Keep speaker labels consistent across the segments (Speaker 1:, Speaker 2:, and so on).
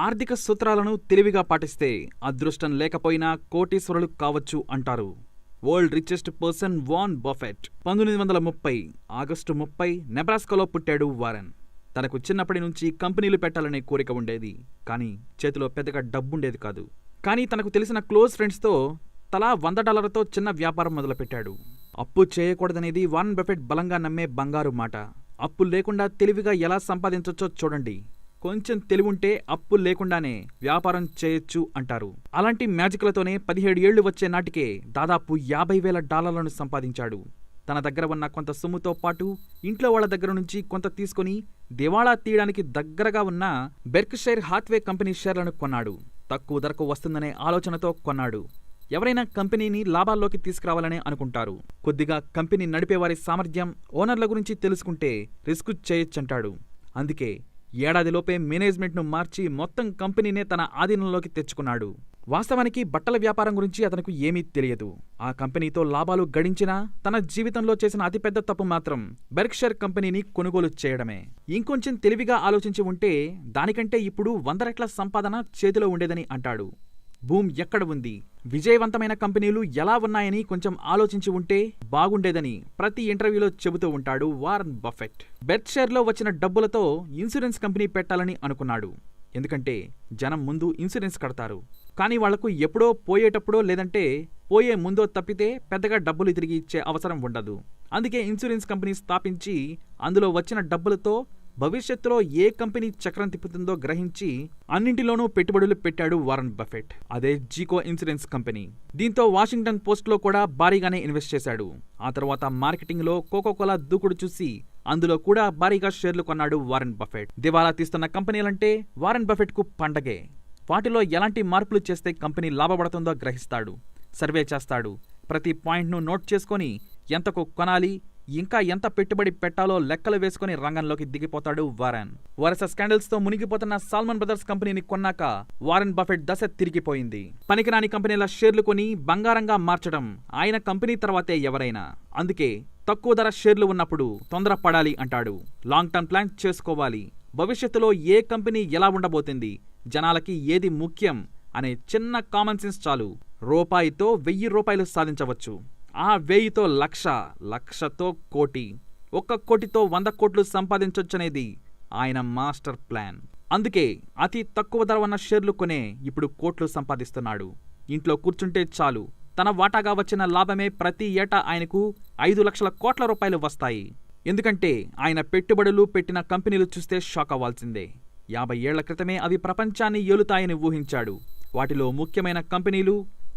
Speaker 1: ఆర్థిక సూత్రాలను తెలివిగా పాటిస్తే అదృష్టం లేకపోయినా కోటీశ్వరులు కావచ్చు అంటారు world richest person Warren Buffett. 1930 August 30 నెబ్రాస్కాలో పుట్టాడు వారన్. తనకు చిన్నప్పటి నుంచి కంపెనీలు పెట్టాలనే కోరిక ఉండేది, కానీ చేతిలో పెద్దగా డబ్బుండేది కాదు. కానీ తనకు తెలిసిన క్లోజ్ ఫ్రెండ్స్తో తలా $100తో చిన్న వ్యాపారం మొదలుపెట్టాడు. అప్పు చేయకూడదనేది వారన్ బఫెట్ బలంగా నమ్మే బంగారు మాట. అప్పు లేకుండా తెలివిగా ఎలా సంపాదించొచ్చో చూడండి, కొంచెం తెలివుంటే అప్పు లేకుండానే వ్యాపారం చేయొచ్చు అంటారు. అలాంటి మ్యాజిక్లతోనే 17 ఏళ్లు వచ్చే నాటికే దాదాపు $50,000 సంపాదించాడు. తన దగ్గర ఉన్న కొంత సొమ్ముతో పాటు ఇంట్లో వాళ్ల దగ్గర నుంచి కొంత తీసుకుని దివాళా తీయడానికి దగ్గరగా ఉన్న బెర్క్షైర్ హాత్వే కంపెనీ షేర్లను కొన్నాడు. తక్కువ ధరకు వస్తుందనే ఆలోచనతో కొన్నాడు. ఎవరైనా కంపెనీని లాభాల్లోకి తీసుకురావాలనే అనుకుంటారు. కొద్దిగా కంపెనీ నడిపేవారి సామర్థ్యం, ఓనర్ల గురించి తెలుసుకుంటే రిస్క్ చేయొచ్చంటాడు. అందుకే ఏడాదిలోపే మేనేజ్మెంట్ను మార్చి మొత్తం కంపెనీనే తన ఆధీనంలోకి తెచ్చుకున్నాడు. వాస్తవానికి బట్టల వ్యాపారం గురించి అతనికి ఏమీ తెలియదు. ఆ కంపెనీతో లాభాలు గడించినా తన జీవితంలో చేసిన అతిపెద్ద తప్పు మాత్రం బెర్క్షైర్ కంపెనీని కొనుగోలు చేయడమే. ఇంకొంచెం తెలివిగా ఆలోచించి ఉంటే దానికంటే ఇప్పుడు 100 రెట్ల సంపాదన చేతిలో ఉండేదని అంటాడు. భూమ్ ఎక్కడ ఉంది, విజయవంతమైన కంపెనీలు ఎలా ఉన్నాయని కొంచెం ఆలోచించి ఉంటే బాగుండేదని ప్రతి ఇంటర్వ్యూలో చెబుతూ ఉంటాడు వారన్ బఫెట్. బెర్క్షైర్లో వచ్చిన డబ్బులతో ఇన్సూరెన్స్ కంపెనీ పెట్టాలని అనుకున్నాడు. ఎందుకంటే జనం ముందు ఇన్సూరెన్స్ కడతారు, కానీ వాళ్లకు ఎప్పుడో పోయేటప్పుడో లేదంటే పోయే ముందో తప్పితే పెద్దగా డబ్బులు తిరిగి ఇచ్చే అవసరం ఉండదు. అందుకే ఇన్సూరెన్స్ కంపెనీ స్థాపించి అందులో వచ్చిన డబ్బులతో భవిష్యత్తులో ఏ కంపెనీ చక్రం తిప్పుతుందో గ్రహించి అన్నింటిలోనూ పెట్టుబడులు పెట్టాడు వారన్ బఫెట్. అదే జీకో ఇన్సూరెన్స్ కంపెనీ. దీంతో వాషింగ్టన్ పోస్ట్లో కూడా భారీగానే ఇన్వెస్ట్ చేశాడు. ఆ తర్వాత మార్కెటింగ్లో కోకోకోలా దూకుడు చూసి అందులో కూడా భారీగా షేర్లు కొన్నాడు వారన్ బఫెట్. దివాలా తీస్తున్న కంపెనీలంటే వారన్ బఫెట్కు పండగే. వాటిలో ఎలాంటి మార్పులు చేస్తే కంపెనీ లాభపడుతుందో గ్రహిస్తాడు, సర్వే చేస్తాడు. ప్రతి పాయింట్ను నోట్ చేసుకొని ఎంతకు కొనాలి, ఇంకా ఎంత పెట్టుబడి పెట్టాలో లెక్కలు వేసుకుని రంగంలోకి దిగిపోతాడు వారన్. వరుస స్కాండల్స్ తో మునిగిపోతున్న సాల్మన్ బ్రదర్స్ కంపెనీని కొన్నాక వారన్ బఫెట్ దశ తిరిగిపోయింది. పనికిరాని కంపెనీల షేర్లు కొని బంగారంగా మార్చడం ఆయన కంపెనీ తర్వాతే ఎవరైనా. అందుకే తక్కువ ధర షేర్లు ఉన్నప్పుడు తొందరపడాలి అంటాడు. లాంగ్ టర్మ్ ప్లాన్ చేసుకోవాలి. భవిష్యత్తులో ఏ కంపెనీ ఎలా ఉండబోతుంది, జనాలకి ఏది ముఖ్యం అనే చిన్న కామన్ సెన్స్ చాలు. రూపాయితో $1000 సాధించవచ్చు. ఆ 1000తో 1,00,000, 1,00,000తో కోటి, 1 కోటితో 100 కోట్లు సంపాదించొచ్చనేది ఆయన మాస్టర్ ప్లాన్. అందుకే అతి తక్కువ ధర ఉన్న షేర్లు కొనే ఇప్పుడు కోట్లు సంపాదిస్తున్నాడు. ఇంట్లో కూర్చుంటే చాలు తన వాటాగా వచ్చిన లాభమే ప్రతి ఏటా ఆయనకు 5 లక్షల కోట్ల రూపాయలు వస్తాయి. ఎందుకంటే ఆయన పెట్టుబడులు పెట్టిన కంపెనీలు చూస్తే షాక్ అవ్వాల్సిందే. 50 ఏళ్ల క్రితమే అవి ప్రపంచాన్ని ఏలుతాయని ఊహించాడు. వాటిలో ముఖ్యమైన కంపెనీలు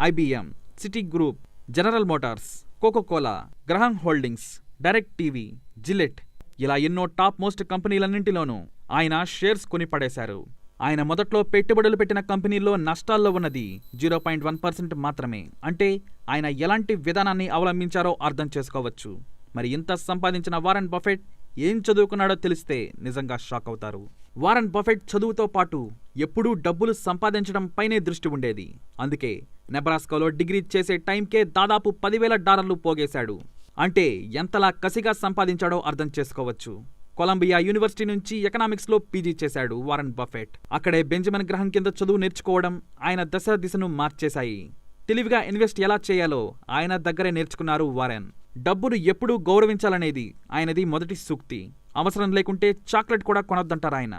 Speaker 1: IBM, city group, general Motors, Coca Cola, గ్రహం హోల్డింగ్స్, డైరెక్ట్ టీవీ, జిల్లెట్, ఇలా ఎన్నో టాప్ మోస్ట్ కంపెనీలన్నింటిలోనూ ఆయన షేర్స్ కొని పడేశారు. ఆయన మొదట్లో పెట్టుబడులు పెట్టిన కంపెనీల్లో నష్టాల్లో ఉన్నది 0.1% మాత్రమే. అంటే ఆయన ఎలాంటి విధానాన్ని అవలంబించారో అర్థం చేసుకోవచ్చు. మరి ఇంత సంపాదించిన వారన్ బఫెట్ ఏం చదువుకున్నాడో తెలిస్తే నిజంగా షాక్ అవుతారు. వారన్ బఫెట్ చదువుతో పాటు ఎప్పుడూ డబ్బులు సంపాదించడం పైనే దృష్టి ఉండేది. అందుకే నెబ్రాస్కాలో డిగ్రీ చేసే టైంకే దాదాపు $10,000 పోగేశాడు. అంటే ఎంతలా కసిగా సంపాదించాడో అర్థం చేసుకోవచ్చు. కొలంబియా యూనివర్సిటీ నుంచి ఎకనామిక్స్లో పీజీ చేశాడు వారన్ బఫెట్. అక్కడే బెంజమిన్ గ్రహం కింద చదువు నేర్చుకోవడం ఆయన దిశను మార్చేశాయి. తెలివిగా ఇన్వెస్ట్ ఎలా చేయాలో ఆయన దగ్గరే నేర్చుకున్నారు వారన్. డబ్బును ఎప్పుడూ గౌరవించాలనేది ఆయనది మొదటి సూక్తి. అవసరం లేకుంటే చాక్లెట్ కూడా కొనొద్దంటారాయన.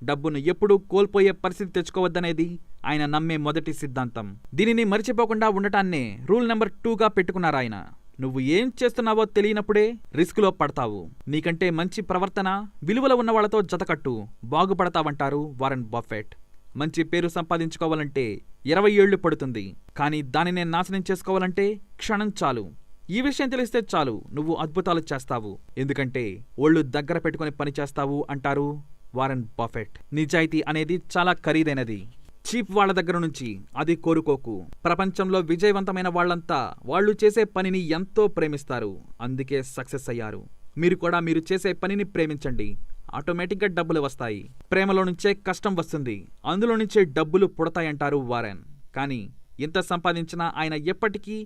Speaker 1: డబ్బును ఎప్పుడూ కోల్పోయే పరిస్థితి తెచ్చుకోవద్దనేది ఆయన నమ్మే మొదటి సిద్ధాంతం. దీనిని మరిచిపోకుండా ఉండటాన్నే రూల్ నెంబర్ 2గా పెట్టుకున్నారాయన. నువ్వు ఏం చేస్తున్నావో తెలియనప్పుడే రిస్కులో పడతావు. నీకంటే మంచి ప్రవర్తన, విలువల ఉన్న వాళ్లతో జతకట్టు, బాగుపడతావంటారు వారన్ బఫెట్. మంచి పేరు సంపాదించుకోవాలంటే 20 ఏళ్లు పడుతుంది, కానీ దానినే నాశనం చేసుకోవాలంటే క్షణం చాలు. ఈ విషయం తెలిస్తే చాలు నువ్వు అద్భుతాలు చేస్తావు. ఎందుకంటే ఒళ్ళు దగ్గర పెట్టుకుని పని చేస్తావు అంటారు వారన్ బఫెట్. నిజాయితీ అనేది చాలా ఖరీదైనది. చీప్ వాళ్ల దగ్గర నుంచి అది కోరుకోకు. ప్రపంచంలో విజయవంతమైన వాళ్లంతా వాళ్లు చేసే పనిని ఎంతో ప్రేమిస్తారు, అందుకే సక్సెస్ అయ్యారు. మీరు కూడా మీరు చేసే పనిని ప్రేమించండి, ఆటోమేటిక్గా డబ్బులు వస్తాయి. ప్రేమలో నుంచే కష్టం వస్తుంది, అందులో నుంచే డబ్బులు పుడతాయంటారు వారన్. కానీ ఇంత సంపాదించినా ఆయన ఎప్పటికీ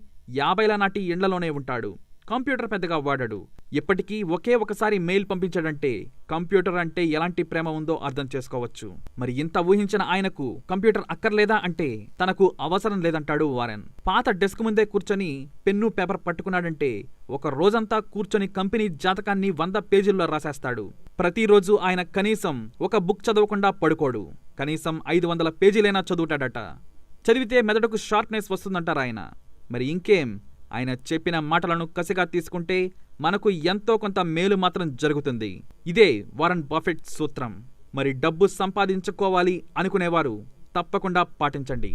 Speaker 1: 50ల నాటి ఇండ్లలోనే ఉంటాడు. కంప్యూటర్ పెద్దగా వాడాడు. ఇప్పటికీ ఒకే ఒకసారి మెయిల్ పంపించాడంటే కంప్యూటర్ అంటే ఎలాంటి ప్రేమ ఉందో అర్థం చేసుకోవచ్చు. మరి ఇంత ఊహించిన ఆయనకు కంప్యూటర్ అక్కర్లేదా అంటే తనకు అవసరం లేదంటాడు వారెన్. పాత డెస్క్ ముందే కూర్చొని పెన్ను పేపర్ పట్టుకున్నాడంటే ఒక రోజంతా కూర్చొని కంపెనీ జాతకాన్ని 100 పేజీల్లో రాసేస్తాడు. ప్రతిరోజు ఆయన కనీసం ఒక బుక్ చదవకుండా పడుకోడు. కనీసం 500 పేజీలైనా చదువుతాడట. చదివితే మెదడుకు షార్ప్నెస్ వస్తుందంటారాయన. మరి ఇంకేం, ఆయన చెప్పిన మాటలను కసిగా తీసుకుంటే మనకు ఎంతో కొంత మేలు మాత్రం జరుగుతుంది. ఇదే వారన్ బఫెట్ సూత్రం. మరి డబ్బు సంపాదించుకోవాలి అనుకునేవారు తప్పకుండా పాటించండి.